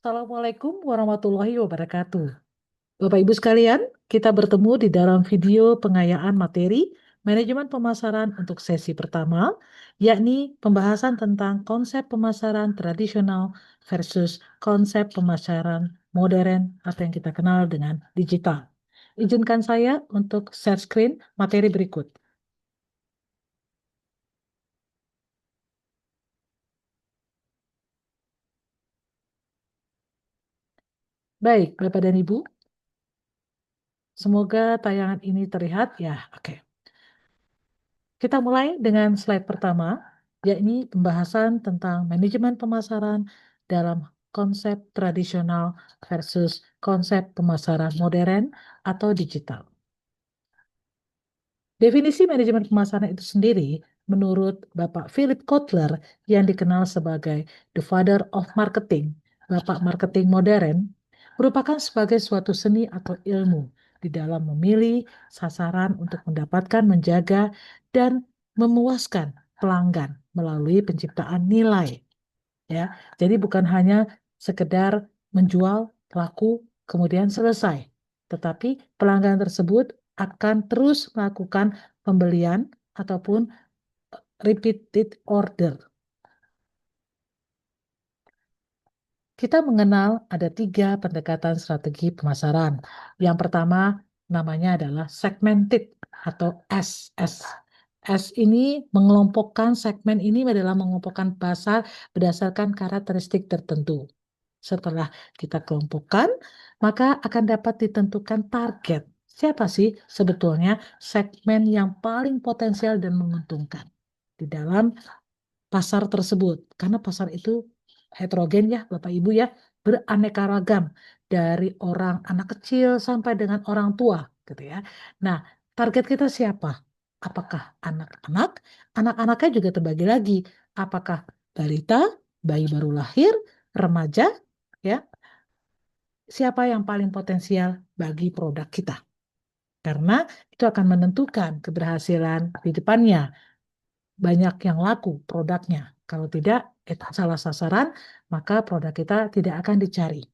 Assalamualaikum warahmatullahi wabarakatuh. Bapak Ibu sekalian, kita bertemu di dalam video pengayaan materi manajemen pemasaran untuk sesi pertama, yakni pembahasan tentang konsep pemasaran tradisional versus konsep pemasaran modern atau yang kita kenal dengan digital. Izinkan saya untuk share screen materi berikut. Baik, Bapak dan Ibu, semoga tayangan ini terlihat ya. Oke. Kita mulai dengan slide pertama, yakni pembahasan tentang manajemen pemasaran dalam konsep tradisional versus konsep pemasaran modern atau digital. Definisi manajemen pemasaran itu sendiri, menurut Bapak Philip Kotler yang dikenal sebagai the father of marketing, Bapak marketing modern, merupakan sebagai suatu seni atau ilmu di dalam memilih sasaran untuk mendapatkan, menjaga, dan memuaskan pelanggan melalui penciptaan nilai. Ya, jadi bukan hanya sekedar menjual, laku, kemudian selesai, tetapi pelanggan tersebut akan terus melakukan pembelian ataupun repeated order. Kita mengenal ada 3 pendekatan strategi pemasaran. Yang pertama namanya adalah segmented atau S. S ini mengelompokkan, segmen ini adalah mengelompokkan pasar berdasarkan karakteristik tertentu. Setelah kita kelompokkan, maka akan dapat ditentukan target. Siapa sih sebetulnya segmen yang paling potensial dan menguntungkan di dalam pasar tersebut? Karena pasar itu heterogen ya, Bapak Ibu ya, beraneka ragam dari orang anak kecil sampai dengan orang tua, gitu ya. Nah, target kita siapa? Apakah anak-anak? Anak-anaknya juga terbagi lagi. Apakah balita, bayi baru lahir, remaja, ya? Siapa yang paling potensial bagi produk kita? Karena itu akan menentukan keberhasilan di depannya. Banyak yang laku produknya. Kalau tidak, itu salah sasaran, maka produk kita tidak akan dicari.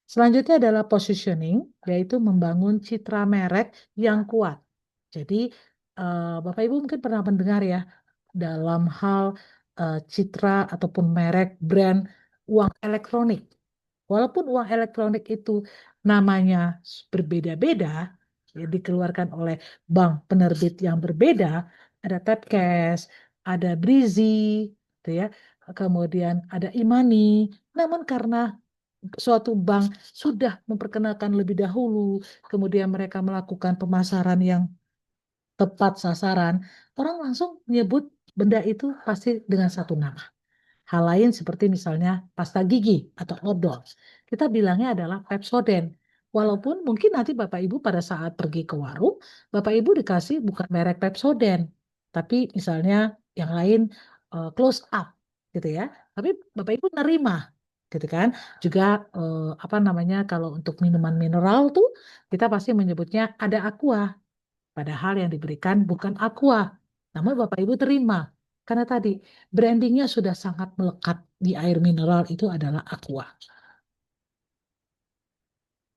Selanjutnya adalah positioning, yaitu membangun citra merek yang kuat. Jadi, Bapak Ibu mungkin pernah mendengar ya, dalam hal citra ataupun merek brand uang elektronik. Walaupun uang elektronik itu namanya berbeda-beda, ya, dikeluarkan oleh bank penerbit yang berbeda, ada Tapcash, ada Breezy, gitu ya, kemudian ada Imani. Namun karena suatu bank sudah memperkenalkan lebih dahulu, kemudian mereka melakukan pemasaran yang tepat sasaran, orang langsung menyebut benda itu pasti dengan satu nama. Hal lain seperti misalnya pasta gigi atau odol. Kita bilangnya adalah Pepsodent. Walaupun mungkin nanti Bapak Ibu pada saat pergi ke warung, Bapak Ibu dikasih bukan merek Pepsodent, tapi misalnya yang lain close up gitu ya. Tapi Bapak Ibu nerima gitu kan. Juga apa namanya kalau untuk minuman mineral tuh kita pasti menyebutnya ada Aqua. Padahal yang diberikan bukan Aqua. Namun Bapak Ibu terima. Karena tadi brandingnya sudah sangat melekat di air mineral itu adalah Aqua.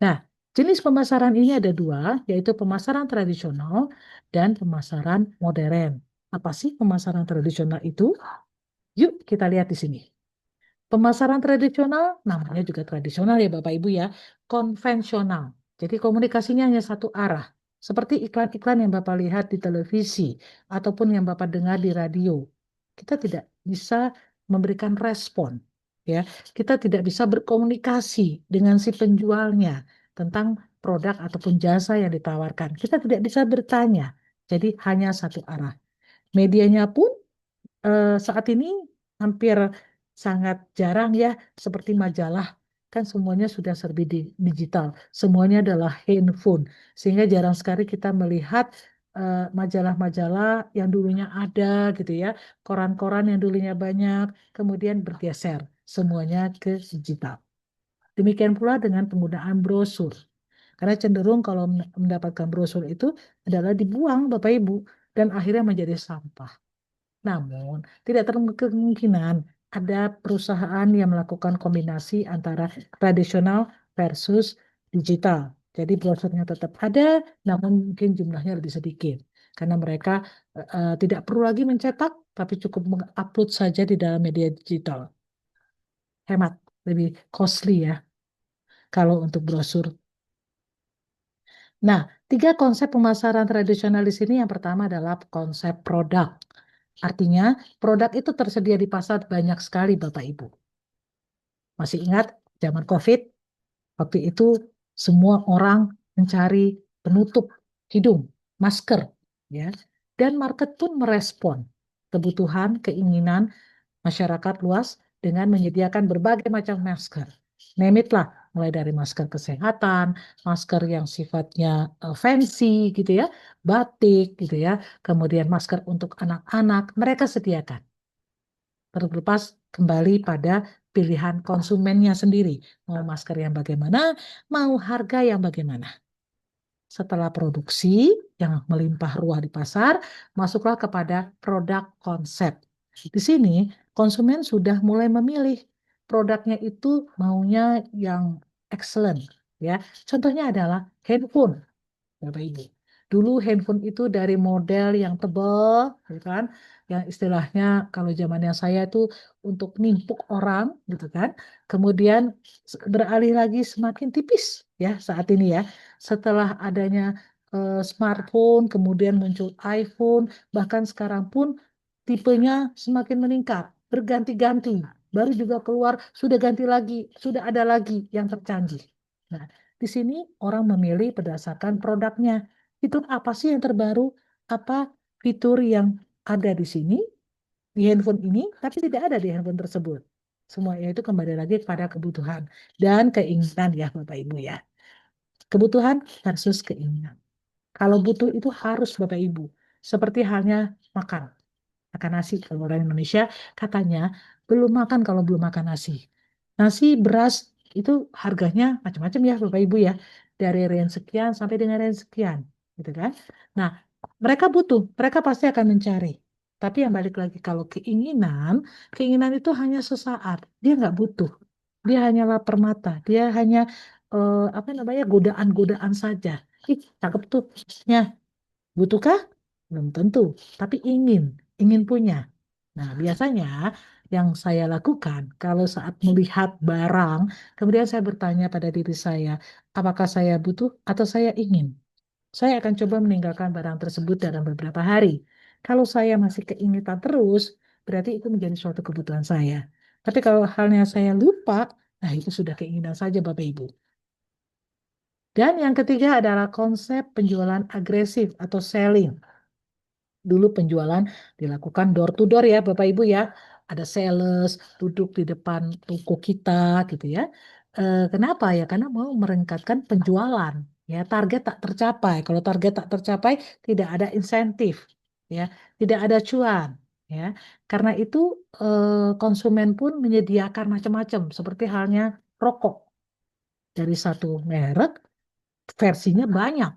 Nah, jenis pemasaran ini ada 2, yaitu pemasaran tradisional dan pemasaran modern. Apa sih pemasaran tradisional itu? Yuk kita lihat di sini. Pemasaran tradisional, namanya juga tradisional ya Bapak Ibu ya, konvensional. Jadi komunikasinya hanya satu arah. Seperti iklan-iklan yang Bapak lihat di televisi ataupun yang Bapak dengar di radio. Kita tidak bisa memberikan respon. Ya, kita tidak bisa berkomunikasi dengan si penjualnya tentang produk ataupun jasa yang ditawarkan. Kita tidak bisa bertanya. Jadi hanya satu arah. Medianya pun saat ini hampir sangat jarang ya, seperti majalah kan semuanya sudah serba digital, semuanya adalah handphone, sehingga jarang sekali kita melihat majalah-majalah yang dulunya ada gitu ya, koran-koran yang dulunya banyak, kemudian bergeser semuanya ke digital. Demikian pula dengan penggunaan brosur. Karena cenderung kalau mendapatkan brosur itu adalah dibuang Bapak Ibu dan akhirnya menjadi sampah. Namun, tidak terkemungkinan ada perusahaan yang melakukan kombinasi antara tradisional versus digital. Jadi brosurnya tetap ada, namun mungkin jumlahnya lebih sedikit. Karena mereka tidak perlu lagi mencetak, tapi cukup mengupload saja di dalam media digital. Hemat, lebih costly ya kalau untuk brosur. Nah, tiga konsep pemasaran tradisional di sini yang pertama adalah konsep produk. Artinya, produk itu tersedia di pasar banyak sekali, Bapak Ibu. Masih ingat zaman COVID? Waktu itu semua orang mencari penutup hidung, masker, ya. Dan market pun merespon kebutuhan, keinginan masyarakat luas dengan menyediakan berbagai macam masker. Name it lah, mulai dari masker kesehatan, masker yang sifatnya fancy gitu ya, batik gitu ya, kemudian masker untuk anak-anak, mereka sediakan. Terlepas kembali pada pilihan konsumennya sendiri. Mau masker yang bagaimana, mau harga yang bagaimana. Setelah produksi yang melimpah ruah di pasar, masuklah kepada produk konsep. Di sini konsumen sudah mulai memilih produknya itu maunya yang excellent, ya. Contohnya adalah handphone. Bapak Ibu. Dulu handphone itu dari model yang tebal, gitu kan, yang istilahnya kalau zamannya saya itu untuk nimpuk orang, gitu kan. Kemudian beralih lagi semakin tipis ya saat ini ya. Setelah adanya smartphone, kemudian muncul iPhone, bahkan sekarang pun tipenya semakin meningkat, berganti-ganti. Baru juga keluar, sudah ganti lagi, sudah ada lagi yang tercanggih. Nah, di sini orang memilih berdasarkan produknya. Fitur apa sih yang terbaru? Apa fitur yang ada di sini, di handphone ini, tapi tidak ada di handphone tersebut. Semuanya itu kembali lagi kepada kebutuhan dan keinginan ya Bapak Ibu ya. Kebutuhan versus keinginan. Kalau butuh itu harus Bapak Ibu. Seperti halnya makan. Makan nasi. Kalau orang Indonesia katanya belum makan kalau belum makan nasi. Nasi, beras itu harganya macam-macam ya Bapak Ibu ya. Dari range sekian sampai dengan range sekian. Gitu kan. Nah, mereka butuh. Mereka pasti akan mencari. Tapi yang balik lagi kalau keinginan, keinginan itu hanya sesaat. Dia nggak butuh. Dia hanya lapar mata. Dia hanya apa namanya godaan-godaan saja. Ih, cakep tuh. Ya, butuhkah? Belum tentu, tapi ingin punya. Nah, biasanya yang saya lakukan kalau saat melihat barang, kemudian saya bertanya pada diri saya, apakah saya butuh atau saya ingin? Saya akan coba meninggalkan barang tersebut dalam beberapa hari. Kalau saya masih keinginan terus, berarti itu menjadi suatu kebutuhan saya. Tapi kalau halnya saya lupa, nah itu sudah keinginan saja Bapak Ibu. Dan yang ketiga adalah konsep penjualan agresif atau selling. Dulu penjualan dilakukan door to door ya Bapak Ibu ya. Ada sales duduk di depan toko kita gitu ya. Kenapa ya? Karena mau meningkatkan penjualan. Ya, target tak tercapai. Kalau target tak tercapai, tidak ada insentif, ya, tidak ada cuan, ya. Karena itu konsumen pun menyediakan macam-macam, seperti halnya rokok dari satu merek, versinya banyak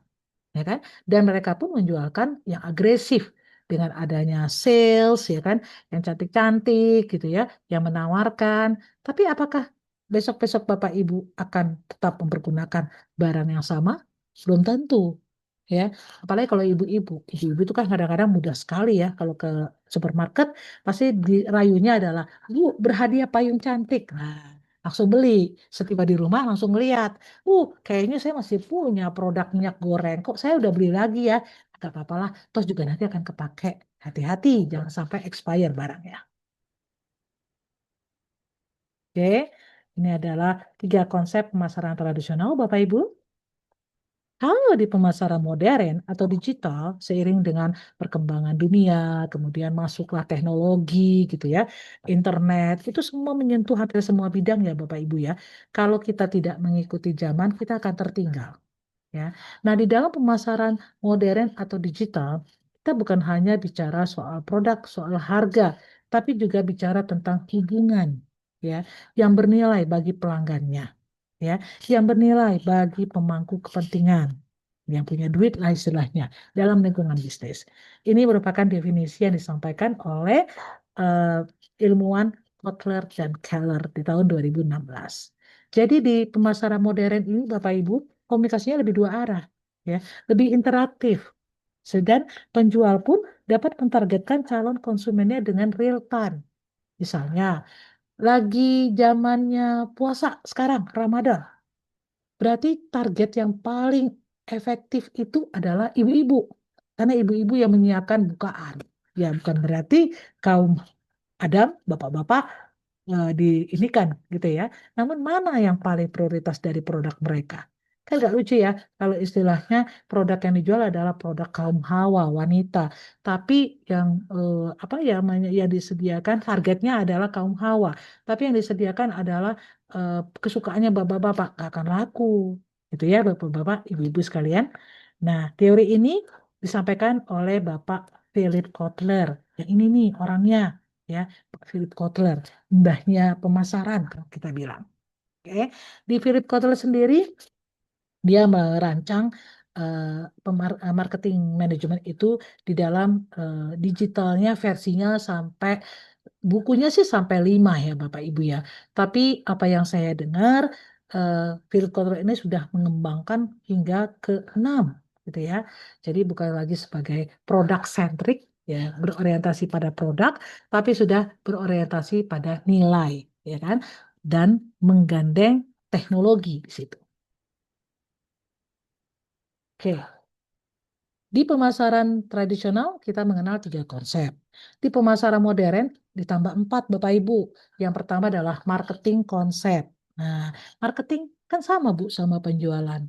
ya kan? Dan mereka pun menjualkan yang agresif dengan adanya sales ya kan, yang cantik-cantik gitu ya, yang menawarkan. Tapi apakah besok-besok Bapak Ibu akan tetap mempergunakan barang yang sama? Belum tentu. Ya, apalagi kalau ibu-ibu itu kan kadang-kadang mudah sekali ya kalau ke supermarket pasti dirayunya adalah Bu berhadiah payung cantik. Nah, langsung beli. Setiba di rumah langsung lihat. Kayaknya saya masih punya produk minyak goreng. Kok saya udah beli lagi ya? Gak apa-apa lah. Terus juga nanti akan kepake. Hati-hati, jangan sampai expire barangnya. Oke, ini adalah tiga konsep pemasaran tradisional, Bapak Ibu. Kalau di pemasaran modern atau digital, seiring dengan perkembangan dunia, kemudian masuklah teknologi gitu ya, internet, itu semua menyentuh hampir semua bidang ya Bapak Ibu ya. Kalau kita tidak mengikuti zaman, kita akan tertinggal. Ya. Nah, di dalam pemasaran modern atau digital, kita bukan hanya bicara soal produk, soal harga, tapi juga bicara tentang hubungan ya yang bernilai bagi pelanggannya, ya, yang bernilai bagi pemangku kepentingan, yang punya duit lah istilahnya dalam lingkungan bisnis. Ini merupakan definisi yang disampaikan oleh ilmuwan Kotler, dan Keller di tahun 2016. Jadi di pemasaran modern ini, Bapak Ibu, komunikasinya lebih dua arah, ya, lebih interaktif. Dan penjual pun dapat mentargetkan calon konsumennya dengan real time. Misalnya, lagi zamannya puasa sekarang, Ramadan. Berarti target yang paling efektif itu adalah ibu-ibu. Karena ibu-ibu yang menyiapkan bukaan. Ya, bukan berarti kaum Adam, bapak-bapak di ini kan gitu ya. Namun mana yang paling prioritas dari produk mereka? Kan nggak lucu ya kalau istilahnya produk yang dijual adalah produk kaum hawa, wanita. Tapi yang apa ya namanya yang disediakan targetnya adalah kaum hawa. Tapi yang disediakan adalah eh, kesukaannya bapak-bapak, nggak akan laku. Gitu ya bapak-bapak, ibu-ibu sekalian. Nah, teori ini disampaikan oleh Bapak Philip Kotler. Yang ini nih orangnya ya, Pak Philip Kotler, mbahnya pemasaran kalau kita bilang. Oke, di Philip Kotler sendiri dia merancang eh, marketing manajemen itu di dalam digitalnya versinya sampai bukunya sih sampai 5 ya Bapak Ibu ya. Tapi apa yang saya dengar eh, Philip Kotler ini sudah mengembangkan hingga ke 6 gitu ya. Jadi bukan lagi sebagai produk centric ya, berorientasi pada produk, tapi sudah berorientasi pada nilai ya kan dan menggandeng teknologi di situ. Oke, di pemasaran tradisional kita mengenal 3 konsep. Di pemasaran modern ditambah 4 Bapak Ibu. Yang pertama adalah marketing konsep. Nah, marketing kan sama Bu sama penjualan.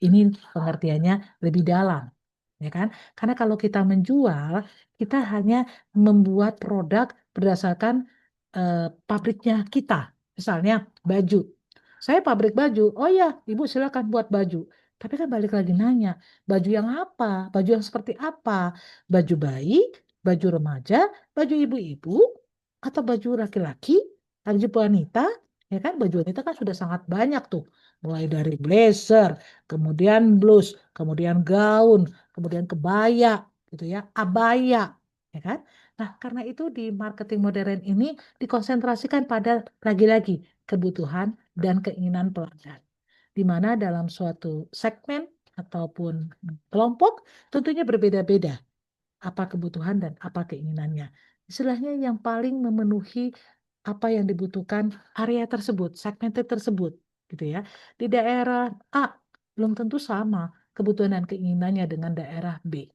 Ini pengertiannya lebih dalam, ya kan? Karena kalau kita menjual, kita hanya membuat produk berdasarkan pabriknya kita. Misalnya baju. Saya pabrik baju. Oh ya, Ibu silakan buat baju. Tapi kan balik lagi nanya, baju yang apa? Baju yang seperti apa? Baju bayi, baju remaja, baju ibu-ibu, atau baju laki-laki, baju wanita? Ya kan, baju wanita kan sudah sangat banyak tuh. Mulai dari blazer, kemudian blus, kemudian gaun, kemudian kebaya, gitu ya, abaya, ya kan? Nah, karena itu di marketing modern ini dikonsentrasikan pada lagi-lagi kebutuhan dan keinginan pelanggan, di mana dalam suatu segmen ataupun kelompok tentunya berbeda-beda apa kebutuhan dan apa keinginannya. Istilahnya yang paling memenuhi apa yang dibutuhkan area tersebut, segmented tersebut, gitu ya. Di daerah A belum tentu sama kebutuhan dan keinginannya dengan daerah B.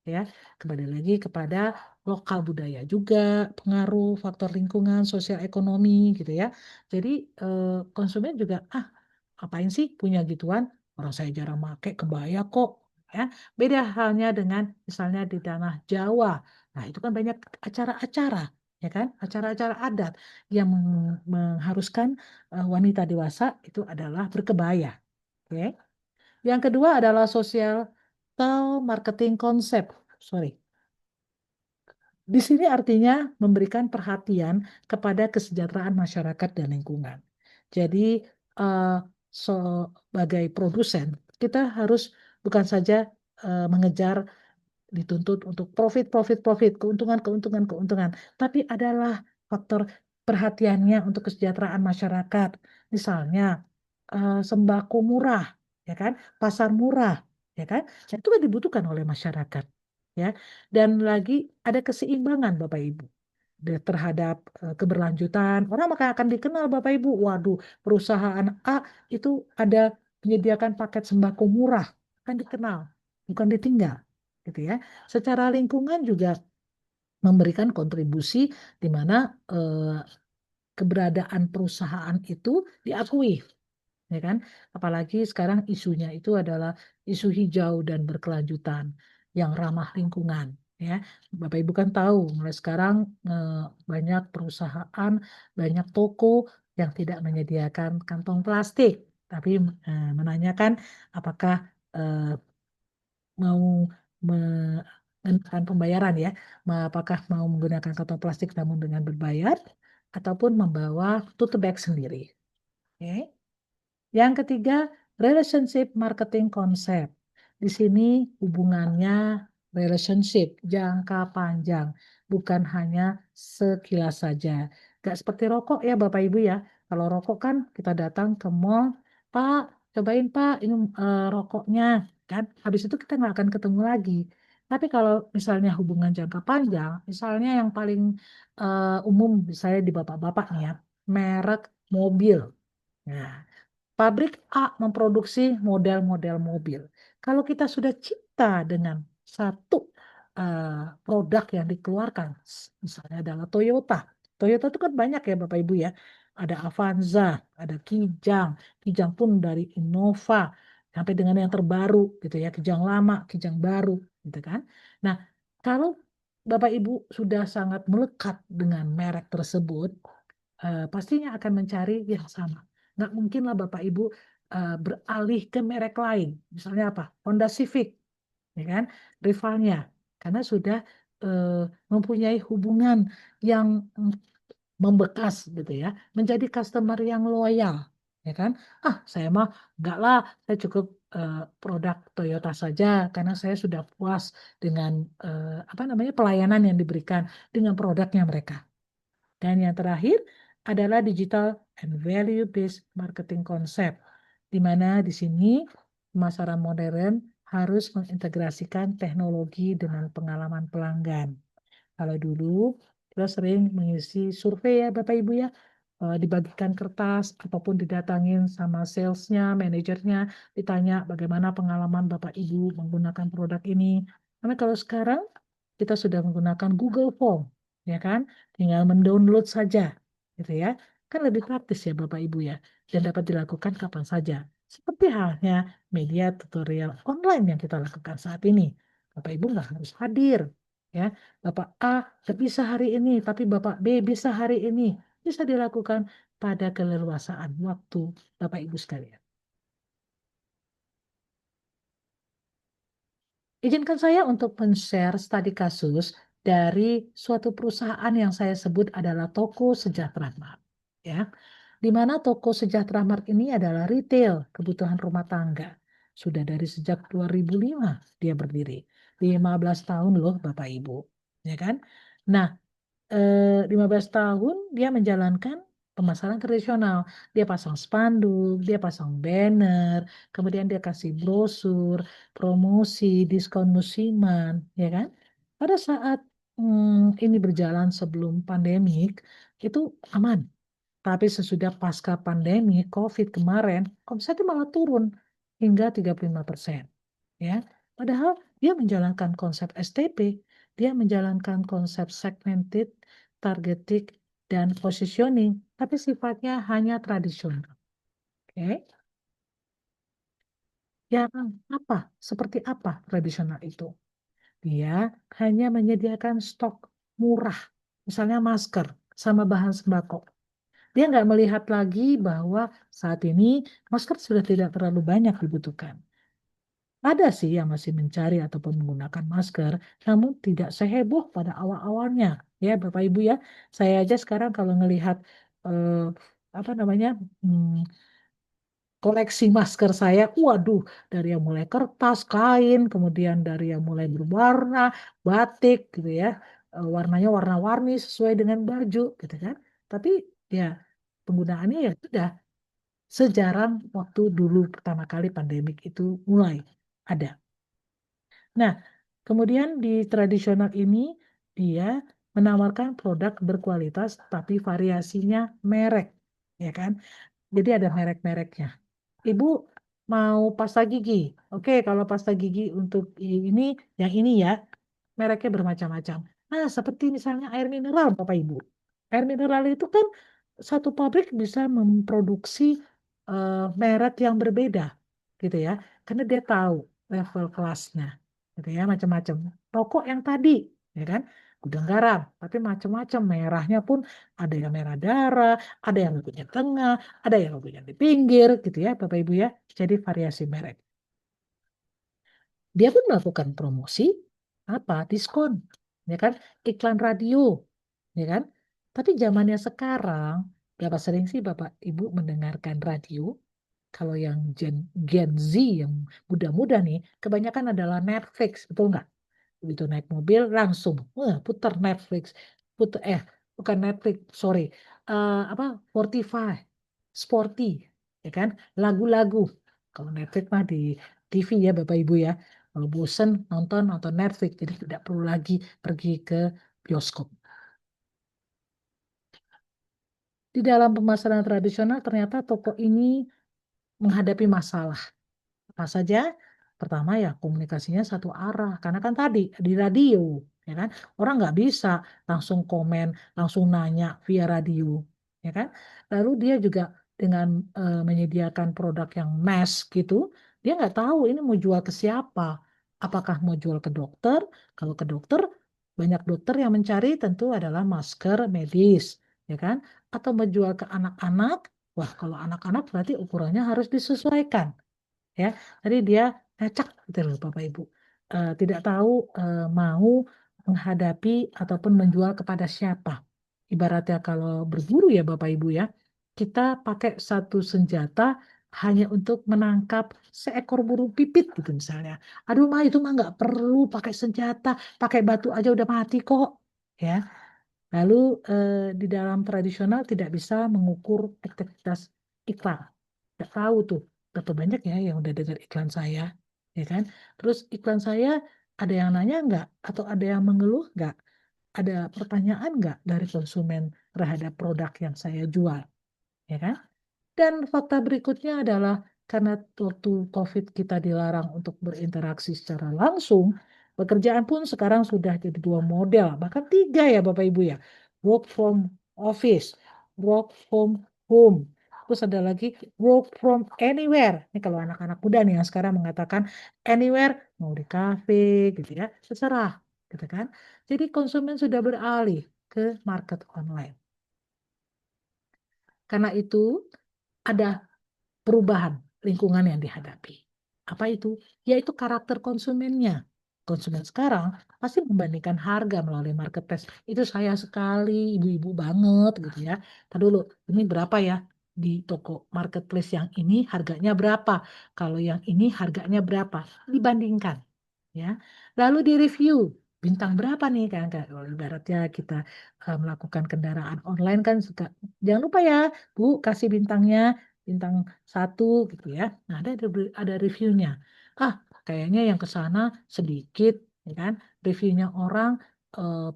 Ya, kembali lagi kepada lokal budaya juga, pengaruh faktor lingkungan, sosial ekonomi, gitu ya. Jadi konsumen juga ngapain sih punya gituan? Orang saya jarang pakai kebaya kok. Ya, beda halnya dengan misalnya di tanah Jawa. Nah, itu kan banyak acara-acara, ya kan? Acara-acara adat yang mengharuskan wanita dewasa itu adalah berkebaya. Oke. Yang kedua adalah sosial atau marketing konsep. Sorry. Di sini artinya memberikan perhatian kepada kesejahteraan masyarakat dan lingkungan. Jadi, eh, sebagai produsen, kita harus bukan saja mengejar dituntut untuk profit, profit, profit, keuntungan, keuntungan, keuntungan, tapi adalah faktor perhatiannya untuk kesejahteraan masyarakat. Misalnya sembako murah, ya kan, pasar murah, ya kan, itu kan dibutuhkan oleh masyarakat, ya. Dan lagi ada keseimbangan, Bapak Ibu, terhadap keberlanjutan. Orang maka akan dikenal, Bapak Ibu. Waduh, perusahaan A itu ada menyediakan paket sembako murah, akan dikenal, bukan ditinggal, gitu ya. Secara lingkungan juga memberikan kontribusi di mana eh, keberadaan perusahaan itu diakui, ya kan? Apalagi sekarang isunya itu adalah isu hijau dan berkelanjutan yang ramah lingkungan, ya. Bapak Ibu kan tahu, mulai sekarang eh, banyak perusahaan, banyak toko yang tidak menyediakan kantong plastik, tapi menanyakan apakah eh, mau menggunakan pembayaran ya, apakah mau menggunakan kantong plastik namun dengan berbayar ataupun membawa tote bag sendiri. Oke. Yang ketiga, relationship marketing konsep. Di sini hubungannya relationship jangka panjang, bukan hanya sekilas saja. Nggak seperti rokok ya Bapak Ibu ya. Kalau rokok kan kita datang ke mall, Pak, cobain Pak, ini rokoknya, kan? Habis itu kita nggak akan ketemu lagi. Tapi kalau misalnya hubungan jangka panjang, misalnya yang paling umum, misalnya di bapak-bapak nih ya, merek mobil. Nah, pabrik A memproduksi model-model mobil. Kalau kita sudah cinta dengan satu eh, produk yang dikeluarkan, misalnya adalah Toyota. Toyota itu kan banyak ya Bapak Ibu ya. Ada Avanza, ada Kijang, Kijang pun dari Innova sampai dengan yang terbaru gitu ya, Kijang lama, Kijang baru gitu kan. Nah, kalau Bapak Ibu sudah sangat melekat dengan merek tersebut, pastinya akan mencari yang sama. Nggak mungkin lah Bapak Ibu beralih ke merek lain. Misalnya apa? Honda Civic, ya kan? Rivalnya. Karena sudah eh, mempunyai hubungan yang membekas gitu ya. Menjadi customer yang loyal, ya kan? Saya mah nggak lah, saya cukup produk Toyota saja karena saya sudah puas dengan apa namanya pelayanan yang diberikan dengan produknya mereka. Dan yang terakhir adalah digital and value-based marketing concept, di mana di sini pemasaran modern harus mengintegrasikan teknologi dengan pengalaman pelanggan. Kalau dulu kita sering mengisi survei ya Bapak Ibu ya, dibagikan kertas ataupun didatangin sama salesnya, manajernya, ditanya bagaimana pengalaman Bapak Ibu menggunakan produk ini. Karena kalau sekarang kita sudah menggunakan Google Form, ya kan? Tinggal mendownload saja, gitu ya. Kan lebih praktis ya Bapak Ibu ya, dan dapat dilakukan kapan saja. Seperti halnya media tutorial online yang kita lakukan saat ini. Bapak Ibu nggak harus hadir, ya. Bapak A nggak bisa hari ini, tapi Bapak B bisa hari ini. Bisa dilakukan pada keleluasaan waktu Bapak Ibu sekalian. Izinkan saya untuk men-share studi kasus dari suatu perusahaan yang saya sebut adalah Toko Sejahtera Mart. Ya, di mana Toko Sejahtera Mart ini adalah retail kebutuhan rumah tangga. Sudah dari sejak 2005 dia berdiri. 15 tahun loh Bapak Ibu. Ya kan? Nah, 15 tahun dia menjalankan pemasaran tradisional. Dia pasang spanduk, dia pasang banner, kemudian dia kasih brosur, promosi, diskon musiman, ya kan? Pada saat ini berjalan sebelum pandemik, itu aman. Tapi sesudah pasca pandemi COVID kemarin, omsetnya malah turun hingga 35%. Ya, padahal dia menjalankan konsep STP, dia menjalankan konsep segmented, targeting, dan positioning, tapi sifatnya hanya tradisional. Oke, yang apa? Seperti apa tradisional itu? Dia hanya menyediakan stok murah, misalnya masker sama bahan sembako. Dia nggak melihat lagi bahwa saat ini masker sudah tidak terlalu banyak dibutuhkan. Ada sih yang masih mencari ataupun menggunakan masker, namun tidak seheboh pada awal-awalnya. Ya, Bapak Ibu ya, saya aja sekarang kalau ngelihat eh, apa namanya hmm, koleksi masker saya, waduh, dari yang mulai kertas, kain, kemudian dari yang mulai berwarna, batik, gitu ya, warnanya warna-warni sesuai dengan baju, gitu kan. Tapi ya penggunaannya ya sudah sejarang waktu dulu pertama kali pandemik itu mulai ada. Nah, kemudian di tradisional ini dia menawarkan produk berkualitas tapi variasinya merek, ya kan? Jadi ada merek-mereknya. Ibu mau pasta gigi. Oke, kalau pasta gigi untuk ini, yang ini ya, mereknya bermacam-macam. Nah, seperti misalnya air mineral, Bapak Ibu. Air mineral itu kan satu pabrik bisa memproduksi merek yang berbeda, gitu ya, karena dia tahu level kelasnya, gitu ya, macam-macam. Rokok yang tadi, ya kan, gudang garam, tapi macam-macam merahnya pun ada yang merah darah, ada yang logonya tengah, ada yang logonya di pinggir, gitu ya, Bapak Ibu ya. Jadi variasi merek. Dia pun melakukan promosi, apa, diskon, ya kan, iklan radio, ya kan. Tapi zamannya sekarang, berapa sering sih Bapak Ibu mendengarkan radio? Kalau yang Gen Z, yang muda-muda nih, kebanyakan adalah Netflix, betul nggak? Begitu naik mobil langsung, putar Netflix, putar bukan Netflix, sorry. apa Spotify, Sporty, ya kan? Lagu-lagu. Kalau Netflix mah di TV ya Bapak Ibu ya. Kalau bosen nonton Netflix, jadi tidak perlu lagi pergi ke bioskop. Di dalam pemasaran tradisional ternyata toko ini menghadapi masalah. Apa saja? Pertama ya komunikasinya satu arah, karena kan tadi di radio, ya kan, orang nggak bisa langsung komen, langsung nanya via radio, ya kan. Lalu dia juga dengan menyediakan produk yang mass gitu, dia nggak tahu ini mau jual ke siapa. Apakah mau jual ke dokter? Kalau ke dokter, banyak dokter yang mencari tentu adalah masker medis, ya kan. Atau menjual ke anak-anak, wah kalau anak-anak berarti ukurannya harus disesuaikan ya. Jadi dia ngacak gitu loh Bapak Ibu. Tidak tahu mau menghadapi ataupun menjual kepada siapa. Ibaratnya kalau berburu ya Bapak Ibu ya, kita pakai satu senjata hanya untuk menangkap seekor burung pipit gitu misalnya. Aduh mah itu mah nggak perlu pakai senjata, pakai batu aja udah mati kok. Ya, lalu di dalam tradisional tidak bisa mengukur efektivitas iklan. Nggak tahu tuh berapa banyak ya yang udah dengar iklan saya, ya kan? Terus iklan saya ada yang nanya nggak? Atau ada yang mengeluh nggak? Ada pertanyaan nggak dari konsumen terhadap produk yang saya jual, ya kan? Dan fakta berikutnya adalah karena waktu COVID kita dilarang untuk berinteraksi secara langsung, pekerjaan pun sekarang sudah jadi dua model, bahkan tiga ya Bapak Ibu ya. Work from office, work from home, terus ada lagi work from anywhere. Ini kalau anak-anak muda nih yang sekarang mengatakan anywhere, mau di kafe gitu ya, terserah gitu kan. Jadi konsumen sudah beralih ke market online. Karena itu ada perubahan lingkungan yang dihadapi. Apa itu? Yaitu karakter konsumennya. Konsumen sekarang pasti membandingkan harga melalui marketplace. Itu saya sekali, ibu-ibu banget gitu ya. Tadi dulu, ini berapa ya? Di toko marketplace yang ini harganya berapa? Kalau yang ini harganya berapa? Dibandingkan ya. Lalu di review bintang berapa nih kan kalau ibaratnya kita melakukan kendaraan online kan suka jangan lupa ya Bu kasih bintangnya bintang satu gitu ya. Nah ada reviewnya. Ah kayaknya yang ke sana sedikit ya kan reviewnya orang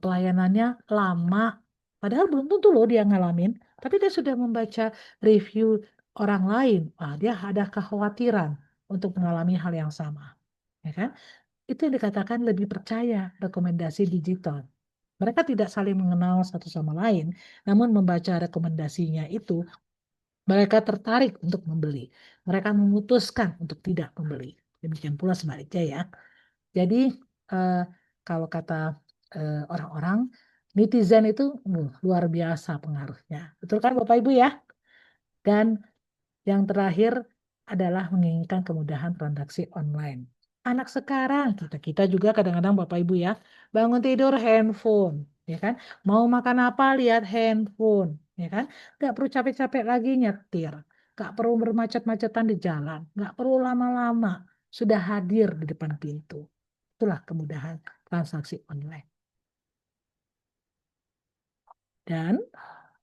pelayanannya lama. Padahal belum tentu loh dia ngalamin. Tapi dia sudah membaca review orang lain. Wah, dia ada kekhawatiran untuk mengalami hal yang sama. Ya kan? Itu yang dikatakan lebih percaya rekomendasi digital. Mereka tidak saling mengenal satu sama lain, namun membaca rekomendasinya itu, mereka tertarik untuk membeli. Mereka memutuskan untuk tidak membeli. Demikian pula sebaliknya ya. Jadi eh, kalau kata orang-orang, netizen itu luar biasa pengaruhnya. Betul kan Bapak Ibu ya? Dan yang terakhir adalah menginginkan kemudahan transaksi online. Anak sekarang, kita juga kadang-kadang Bapak Ibu ya, bangun tidur handphone, ya kan? Mau makan apa lihat handphone, ya kan? Gak perlu capek-capek lagi nyetir, gak perlu bermacet-macetan di jalan, gak perlu lama-lama, sudah hadir di depan pintu. Itulah kemudahan transaksi online. Dan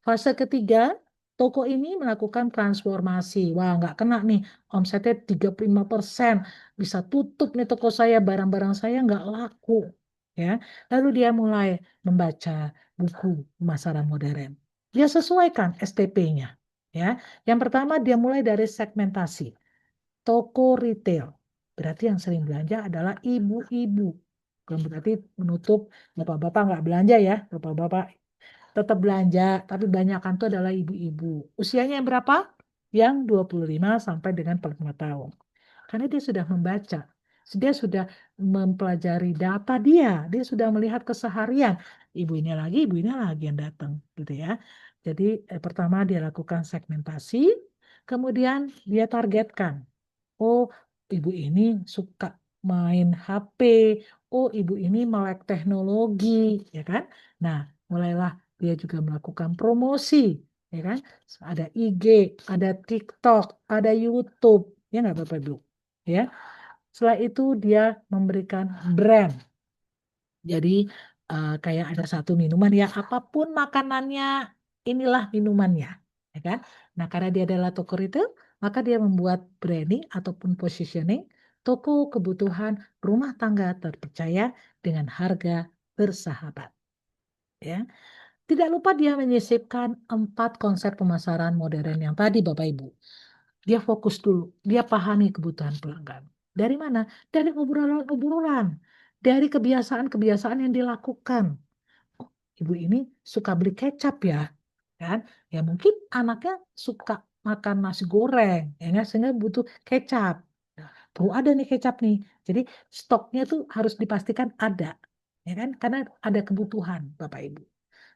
fase ketiga, toko ini melakukan transformasi. Wah, nggak kena nih, omsetnya 35%. Bisa tutup nih toko saya, barang-barang saya nggak laku. Ya, lalu dia mulai membaca buku pemasaran modern. Dia sesuaikan STP-nya. Ya, yang pertama dia mulai dari segmentasi. Toko retail. Berarti yang sering belanja adalah ibu-ibu. Bukan berarti menutup bapak-bapak nggak belanja ya. Bapak-bapak tetap belanja, tapi banyakan itu adalah ibu-ibu. Usianya yang berapa? Yang 25 sampai dengan 45 tahun. Karena dia sudah membaca, dia sudah mempelajari data dia sudah melihat keseharian. Ibu ini lagi yang datang, gitu ya. Jadi pertama dia lakukan segmentasi, kemudian dia targetkan. Oh, ibu ini suka main HP. Oh, ibu ini melek teknologi, ya kan? Nah, mulailah dia juga melakukan promosi, ya kan? Ada IG, ada TikTok, ada YouTube, ya nggak Bapak Ibu? Ya. Setelah itu dia memberikan brand. Jadi kayak ada satu minuman ya, apapun makanannya inilah minumannya, ya kan? Nah, karena dia adalah toko retail, maka dia membuat branding ataupun positioning toko kebutuhan rumah tangga terpercaya dengan harga bersahabat. Ya, tidak lupa dia menyisipkan 4 konsep pemasaran modern yang tadi, Bapak Ibu. Dia fokus dulu, dia pahami kebutuhan pelanggan. Dari mana? Dari obrolan-obrolan, dari kebiasaan-kebiasaan yang dilakukan. Oh, ibu ini suka beli kecap ya, kan? Ya mungkin anaknya suka makan nasi goreng, ya kan? Sehingga butuh kecap. Nah, perlu ada nih kecap nih. Jadi stoknya tuh harus dipastikan ada, ya kan? Karena ada kebutuhan, Bapak Ibu.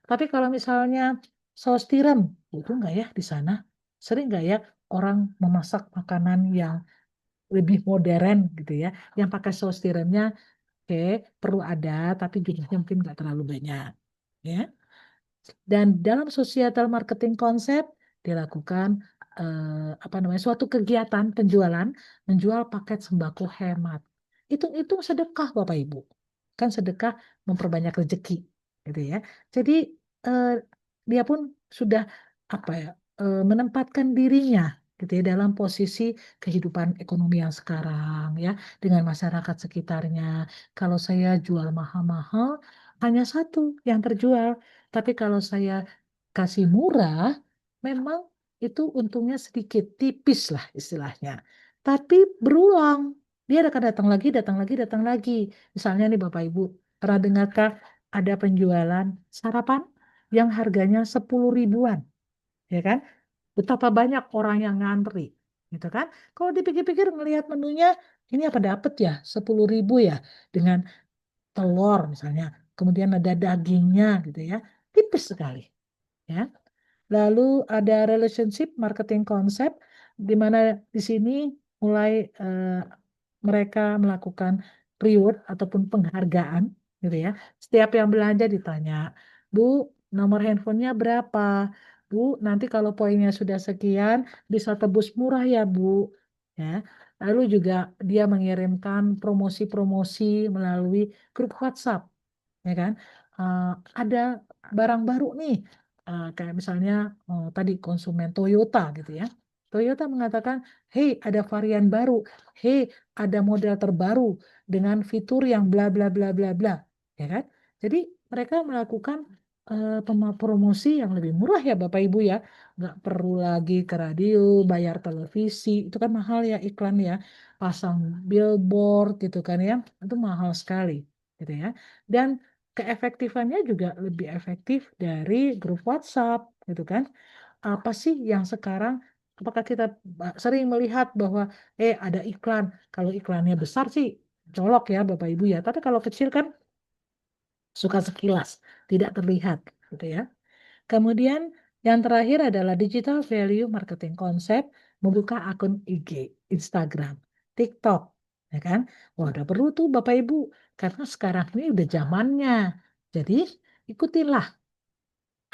Tapi kalau misalnya saus tiram, butuh nggak ya di sana? Sering nggak ya orang memasak makanan yang lebih modern gitu ya, yang pakai saus tiramnya, oke, perlu ada, tapi jumlahnya mungkin nggak terlalu banyak. Ya. Dan dalam societal marketing konsep dilakukan apa namanya suatu kegiatan penjualan menjual paket sembako hemat. Itu sedekah Bapak Ibu. Kan sedekah memperbanyak rezeki gitu ya. Jadi eh, dia pun sudah apa ya menempatkan dirinya gitu ya dalam posisi kehidupan ekonomi yang sekarang ya dengan masyarakat sekitarnya. Kalau saya jual mahal-mahal hanya satu yang terjual. Tapi kalau saya kasih murah, memang itu untungnya sedikit, tipis lah istilahnya. Tapi berulang, dia akan datang lagi, datang lagi, datang lagi. Misalnya nih Bapak Ibu, pernah dengarkah ada penjualan sarapan yang harganya 10 ribuan, ya kan? Betapa banyak orang yang ngantri, gitu kan? Kalau dipikir-pikir ngelihat menunya, ini apa dapet ya 10 ribu ya dengan telur misalnya, kemudian ada dagingnya gitu ya, tipis sekali ya. Lalu ada relationship marketing konsep di mana di sini mulai mereka melakukan reward ataupun penghargaan gitu ya. Setiap yang belanja ditanya, Bu, nomor handphonenya berapa? Bu, nanti kalau poinnya sudah sekian bisa tebus murah ya, Bu. Ya. Lalu juga dia mengirimkan promosi-promosi melalui grup WhatsApp, ya kan? Eh, ada barang baru nih, kayak misalnya tadi konsumen Toyota gitu ya. Toyota mengatakan, hey ada varian baru, hey ada model terbaru dengan fitur yang bla bla bla bla bla, ya kan? Jadi mereka melakukan promosi yang lebih murah ya Bapak Ibu ya, nggak perlu lagi ke radio, bayar televisi, itu kan mahal ya iklan ya, pasang billboard gitu kan ya, itu mahal sekali gitu ya. Dan keefektifannya juga lebih efektif dari grup WhatsApp gitu kan. Apa sih yang sekarang apakah kita sering melihat bahwa ada iklan, kalau iklannya besar sih colok ya Bapak Ibu ya, tapi kalau kecil kan suka sekilas, tidak terlihat gitu ya. Kemudian yang terakhir adalah digital value marketing konsep, membuka akun IG, Instagram, TikTok, ya kan? Wah, udah perlu tuh Bapak Ibu, karena sekarang ini udah zamannya. Jadi ikutilah,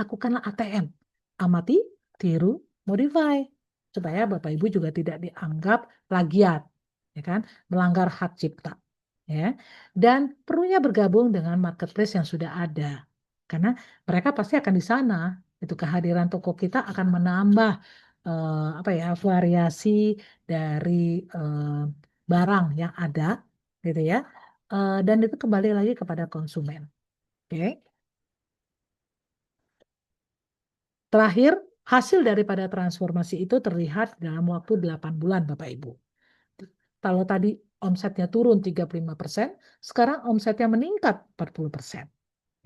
lakukanlah ATM, amati, tiru, modify, supaya Bapak Ibu juga tidak dianggap plagiat, ya kan? Melanggar hak cipta, ya. Dan perlunya bergabung dengan marketplace yang sudah ada, karena mereka pasti akan di sana. Itu kehadiran toko kita akan menambah apa ya variasi dari eh, barang yang ada, gitu ya. Dan itu kembali lagi kepada konsumen. Oke. Terakhir, hasil daripada transformasi itu terlihat dalam waktu 8 bulan, Bapak Ibu. Kalau tadi omsetnya turun 35%, sekarang omsetnya meningkat 40%.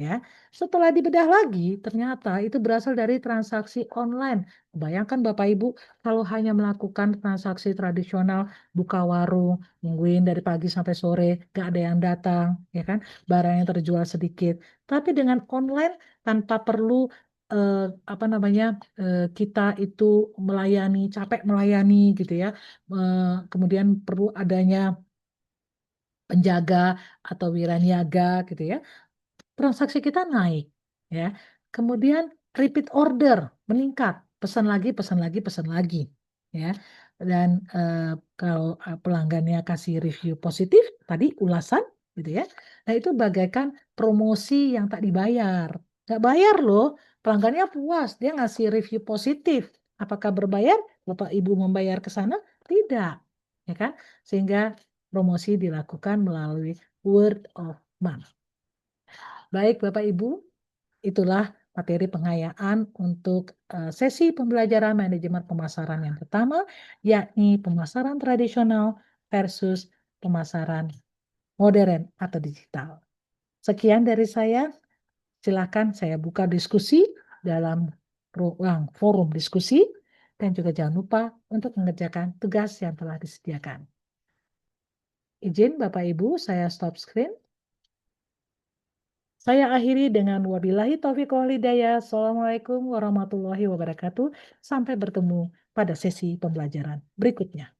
Ya, setelah dibedah lagi, ternyata itu berasal dari transaksi online. Bayangkan Bapak Ibu, kalau hanya melakukan transaksi tradisional, buka warung, nungguin dari pagi sampai sore, gak ada yang datang, ya kan? Barang yang terjual sedikit. Tapi dengan online, tanpa perlu eh, apa namanya kita itu melayani, capek melayani gitu ya. Kemudian perlu adanya penjaga atau wiraniaga gitu ya, transaksi kita naik ya. Kemudian repeat order meningkat, pesan lagi, pesan lagi, pesan lagi ya. Dan kalau pelanggannya kasih review positif, tadi ulasan gitu ya. Nah, itu bagaikan promosi yang tak dibayar. Nggak bayar loh, pelanggannya puas, dia ngasih review positif. Apakah berbayar? Bapak Ibu membayar ke sana? Tidak, ya kan? Sehingga promosi dilakukan melalui word of mouth. Baik, Bapak Ibu, itulah materi pengayaan untuk sesi pembelajaran manajemen pemasaran yang pertama, yakni pemasaran tradisional versus pemasaran modern atau digital. Sekian dari saya. Silakan saya buka diskusi dalam ruang forum diskusi dan juga jangan lupa untuk mengerjakan tugas yang telah disediakan. Izin Bapak Ibu, saya stop screen. Saya akhiri dengan wabillahi taufiq wal hidayah. Assalamualaikum warahmatullahi wabarakatuh. Sampai bertemu pada sesi pembelajaran berikutnya.